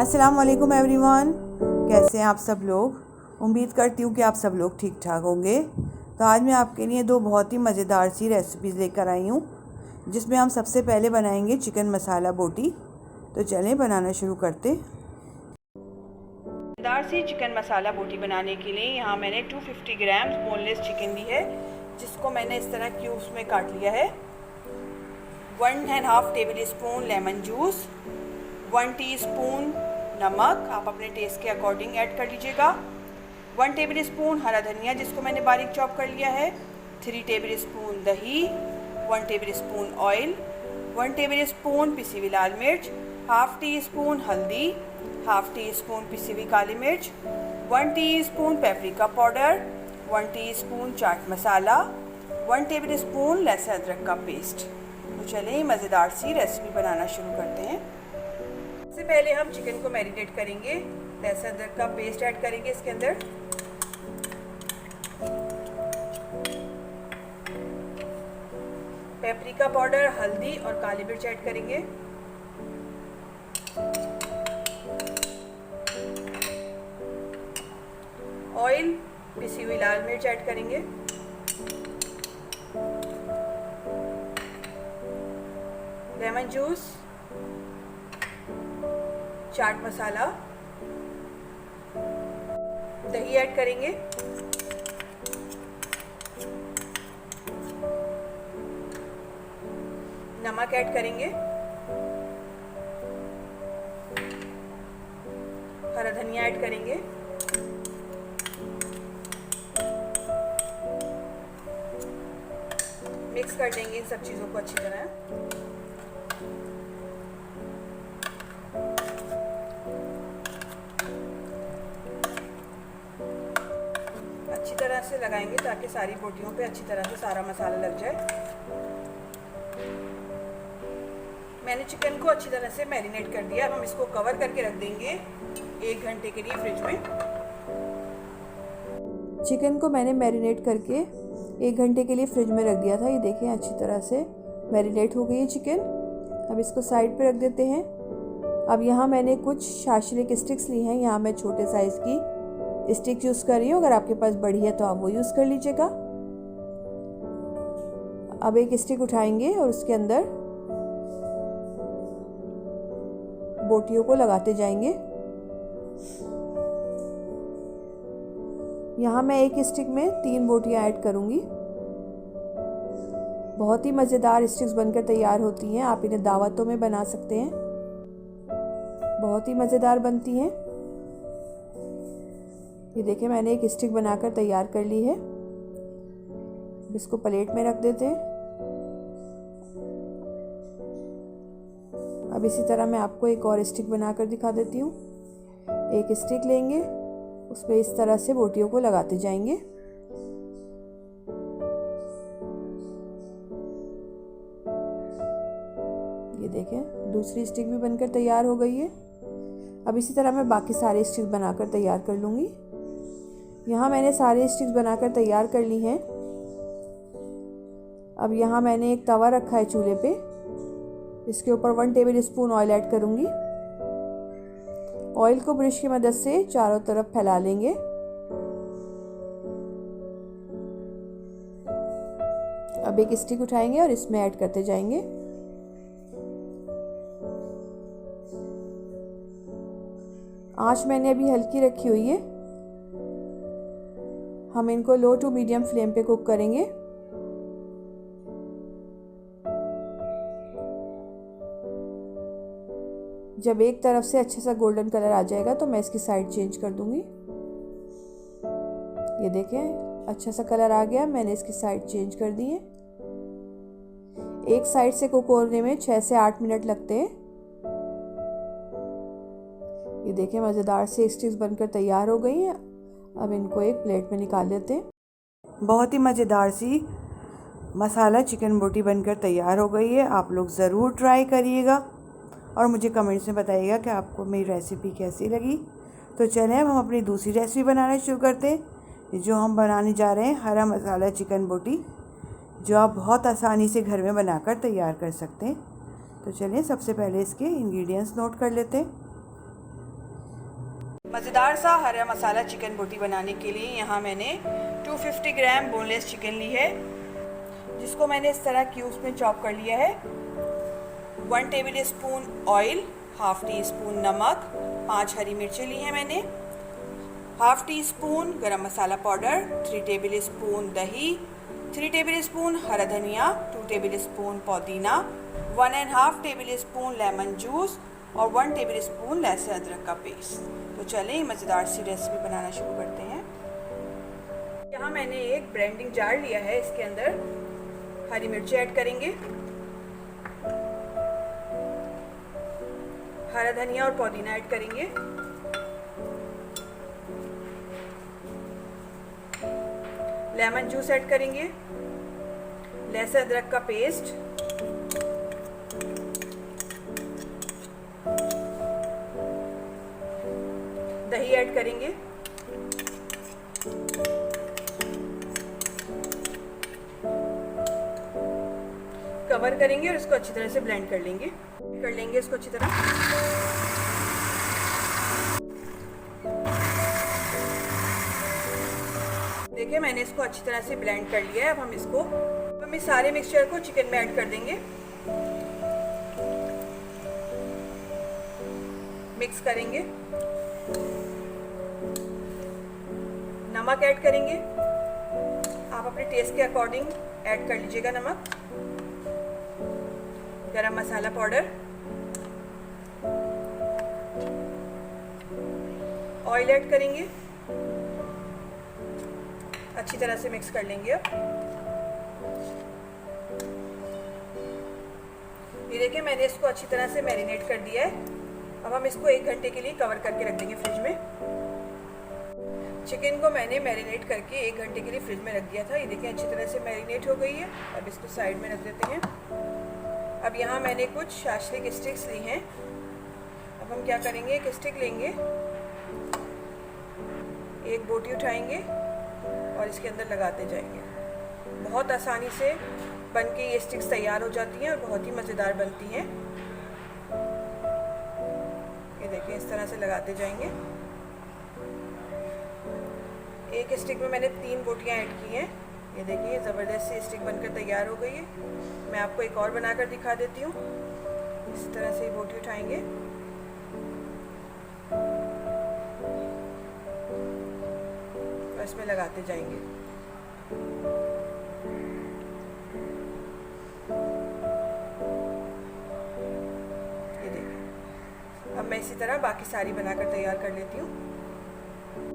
अस्सलाम वालेकुम एवरीवन, कैसे हैं आप सब लोग। उम्मीद करती हूँ कि आप सब लोग ठीक ठाक होंगे। तो आज मैं आपके लिए दो बहुत ही मज़ेदार सी रेसिपीज़ लेकर आई हूँ, जिसमें हम सबसे पहले बनाएंगे चिकन मसाला बोटी। तो चलें बनाना शुरू करते। मज़ेदार सी चिकन मसाला बोटी बनाने के लिए यहाँ मैंने 250 ग्राम बोनलेस चिकन ली है, जिसको मैंने इस तरह क्यूब्स में काट लिया है। 1½ table spoon lemon juice, 1 teaspoon नमक, आप अपने टेस्ट के अकॉर्डिंग ऐड कर लीजिएगा। 1 टेबल स्पून हरा धनिया, जिसको मैंने बारीक चॉप कर लिया है। 3 टेबल स्पून दही, 1 table spoon oil, 1 table spoon पिसी हुई लाल मिर्च, ½ टीस्पून हल्दी, ½ टीस्पून पिसी हुई काली मिर्च, 1 teaspoon paprika powder, 1 teaspoon chaat masala, 1 table spoon लहसुन अदरक का पेस्ट। तो चलिए मज़ेदार सी रेसिपी बनाना शुरू करते हैं। सबसे पहले हम चिकन को मैरिनेट करेंगे। लहसुन अदरक का पेस्ट ऐड करेंगे इसके अंदर। पेपरिका पाउडर, हल्दी और काली मिर्च ऐड करेंगे। ऑयल, पिसी हुई लाल मिर्च ऐड करेंगे। लेमन जूस, चाट मसाला, दही ऐड करेंगे। नमक ऐड करेंगे। हरा धनिया ऐड करेंगे। मिक्स कर देंगे इन सब चीज़ों को अच्छी तरह। अच्छी तरह से लगाएंगे ताकि सारी बोटियों पे अच्छी तरह से सारा मसाला लग जाए। मैंने चिकन को अच्छी तरह से मैरिनेट कर दिया। अब हम इसको कवर करके रख देंगे 1 घंटे के लिए फ्रिज में। चिकन को मैंने मैरिनेट करके 1 घंटे के लिए फ्रिज में रख दिया था। ये देखें अच्छी तरह से मैरिनेट हो गई है चिकन। अब इसको साइड पे रख देते हैं। अब यहाँ मैंने कुछ शाशलिक स्टिक्स ली हैं। यहाँ मैं छोटे साइज़ की स्टिक यूज़ कर रही हूँ। अगर आपके पास बड़ी है तो आप वो यूज़ कर लीजिएगा। अब एक स्टिक उठाएंगे और उसके अंदर बोटियों को लगाते जाएंगे। यहाँ मैं एक स्टिक में 3 बोटियाँ ऐड करूँगी। बहुत ही मज़ेदार स्टिक्स बनकर तैयार होती हैं। आप इन्हें दावतों में बना सकते हैं, बहुत ही मज़ेदार बनती हैं। ये देखिए मैंने एक स्टिक बनाकर तैयार कर ली है। इसको प्लेट में रख देते हैं। अब इसी तरह मैं आपको एक और स्टिक बनाकर दिखा देती हूँ। एक स्टिक लेंगे, उस पर इस तरह से बोटियों को लगाते जाएंगे। ये देखें दूसरी स्टिक भी बनकर तैयार हो गई है। अब इसी तरह मैं बाकी सारे स्टिक्स बनाकर तैयार कर लूँगी। यहाँ मैंने सारे स्टिक्स बनाकर तैयार कर ली हैं। अब यहाँ मैंने एक तवा रखा है चूल्हे पे। इसके ऊपर 1 टेबल स्पून ऑयल ऐड करूँगी। ऑयल को ब्रश की मदद से चारों तरफ फैला लेंगे। अब एक स्टिक उठाएंगे और इसमें ऐड करते जाएंगे। आंच मैंने अभी हल्की रखी हुई है। हम इनको लो टू मीडियम फ्लेम पे कुक करेंगे। जब एक तरफ से अच्छा सा गोल्डन कलर आ जाएगा तो मैं इसकी साइड चेंज कर दूंगी। ये देखें अच्छा सा कलर आ गया। मैंने इसकी साइड चेंज कर दी है। एक साइड से कुक होने में 6 से 8 मिनट लगते हैं। ये देखें मज़ेदार से स्टिक्स बनकर तैयार हो गई हैं। अब इनको एक प्लेट में निकाल लेते हैं। बहुत ही मज़ेदार सी मसाला चिकन बोटी बनकर तैयार हो गई है। आप लोग ज़रूर ट्राई करिएगा और मुझे कमेंट्स में बताइएगा कि आपको मेरी रेसिपी कैसी लगी। तो चलें अब हम अपनी दूसरी रेसिपी बनाना शुरू करते हैं। जो हम बनाने जा रहे हैं हरा मसाला चिकन बोटी, जो आप बहुत आसानी से घर में बनाकर तैयार कर सकते हैं। तो चलिए सबसे पहले इसके इंग्रेडिएंट्स नोट कर लेते हैं। मज़ेदार सा हरा मसाला चिकन बोटी बनाने के लिए यहाँ मैंने 250 ग्राम बोनलेस चिकन ली है, जिसको मैंने इस तरह क्यूब्स में चॉप कर लिया है। 1 table spoon oil, half tea spoon नमक, 5 हरी मिर्चें ली हैं मैंने, हाफ टी स्पून गरम मसाला पाउडर, 3 टेबल स्पून दही, 3 टेबल स्पून हरा धनिया, 2 टेबल स्पून पुदीना, 1.5 टेबल स्पून लेमन जूस और 1 टेबल स्पून लहसुन अदरक का पेस्ट। तो चलें मज़ेदार सी रेसिपी बनाना शुरू करते हैं। यहाँ मैंने एक ब्लेंडिंग जार लिया है, इसके अंदर हरी मिर्ची ऐड करेंगे, हरा धनिया और पुदीना ऐड करेंगे, लेमन जूस ऐड करेंगे, लहसुन अदरक का पेस्ट, दही ऐड करेंगे, कवर करेंगे और इसको अच्छी तरह से ब्लेंड कर लेंगे इसको अच्छी तरह। देखिए मैंने इसको अच्छी तरह से ब्लेंड कर लिया है। अब हम इस सारे मिक्सचर को चिकन में ऐड कर देंगे, मिक्स करेंगे, नमक ऐड करेंगे, आप अपने टेस्ट के अकॉर्डिंग ऐड कर लीजिएगा नमक, गरम मसाला पाउडर, ऑयल ऐड करेंगे, अच्छी तरह से मिक्स कर लेंगे। अब ये देखिए मैंने इसको अच्छी तरह से मैरिनेट कर दिया है। अब हम इसको 1 घंटे के लिए कवर करके रख देंगे फ्रिज में। चिकन को मैंने मैरिनेट करके 1 घंटे के लिए फ्रिज में रख दिया था। ये देखिए अच्छी तरह से मैरिनेट हो गई है। अब इसको साइड में रख देते हैं। अब यहाँ मैंने कुछ शाशलिक स्टिक्स ली हैं। अब हम क्या करेंगे, एक स्टिक लेंगे, एक बोटी उठाएंगे और इसके अंदर लगाते जाएंगे। बहुत आसानी से बन के ये स्टिक्स तैयार हो जाती हैं और बहुत ही मज़ेदार बनती हैं। ये देखिए इस तरह से लगाते जाएंगे। एक स्टिक में मैंने 3 बोटियाँ ऐड की हैं। ये देखिए ज़बरदस्त सी स्टिक बनकर तैयार हो गई है। मैं आपको एक और बनाकर दिखा देती हूँ। इस तरह से बोटी उठाएंगे, और इसमें लगाते जाएंगे। ये देखिए अब मैं इसी तरह बाकी सारी बनाकर तैयार कर लेती हूँ।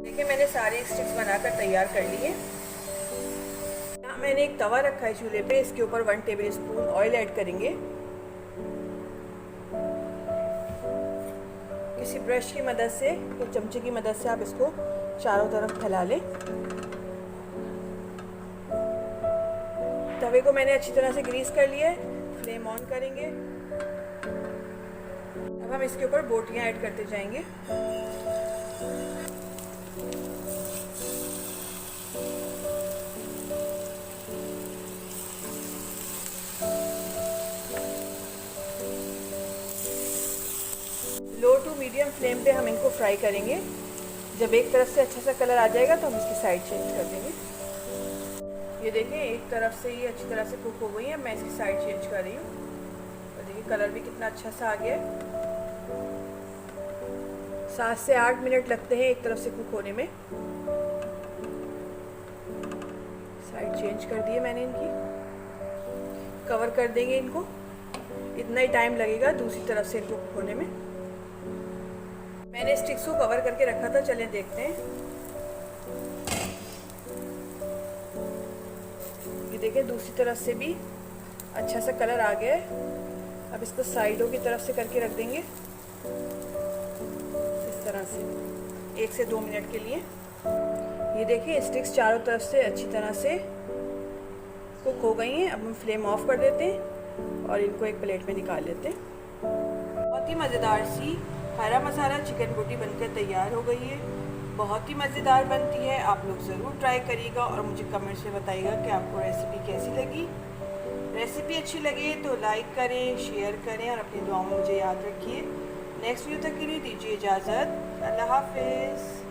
देखिए मैंने सारे स्टिक्स बनाकर तैयार कर लिए। यहाँ मैंने एक तवा रखा है चूल्हे पे, इसके ऊपर 1 टेबल स्पून ऑयल ऐड करेंगे। किसी ब्रश की मदद से या चमचे की मदद से आप इसको चारों तरफ फैला लें। तवे को मैंने अच्छी तरह से ग्रीस कर लिया है। फ्लेम ऑन करेंगे। अब हम इसके ऊपर बोटियां ऐड करते जाएंगे। लो टू मीडियम फ्लेम पे हम इनको फ्राई करेंगे। जब एक तरफ से अच्छा सा कलर आ जाएगा तो हम इसकी साइड चेंज कर देंगे। ये देखिए एक तरफ से ये अच्छी तरह से कुक हो गई है। मैं इसकी साइड चेंज कर रही हूँ। और देखिए कलर भी कितना अच्छा सा आ गया है। 7 से 8 मिनट लगते हैं एक तरफ से कुक होने में। साइड चेंज कर दिए मैंने इनकी। कवर कर देंगे इनको। इतना ही टाइम लगेगा दूसरी तरफ से इनको कुक होने में। मैंने स्टिक्स को कवर करके रखा था, चलें देखते हैं। ये देखिए दूसरी तरफ से भी अच्छा सा कलर आ गया है। अब इसको साइडों की तरफ से करके रख देंगे इस तरह से 1 से 2 मिनट के लिए। ये देखिए स्टिक्स चारों तरफ से अच्छी तरह से कुक हो गई हैं। अब हम फ्लेम ऑफ कर देते हैं और इनको एक प्लेट में निकाल लेते हैं। बहुत ही मज़ेदार सी हरा मसाला चिकन बोटी बनकर तैयार हो गई है। बहुत ही मज़ेदार बनती है। आप लोग ज़रूर ट्राई करिएगा और मुझे कमेंट्स में बताइएगा कि आपको रेसिपी कैसी लगी। रेसिपी अच्छी लगे तो लाइक करें, शेयर करें और अपनी दुआओं में मुझे याद रखिए। नेक्स्ट वीडियो तक के लिए दीजिए इजाज़त। अल्लाह हाफिज़।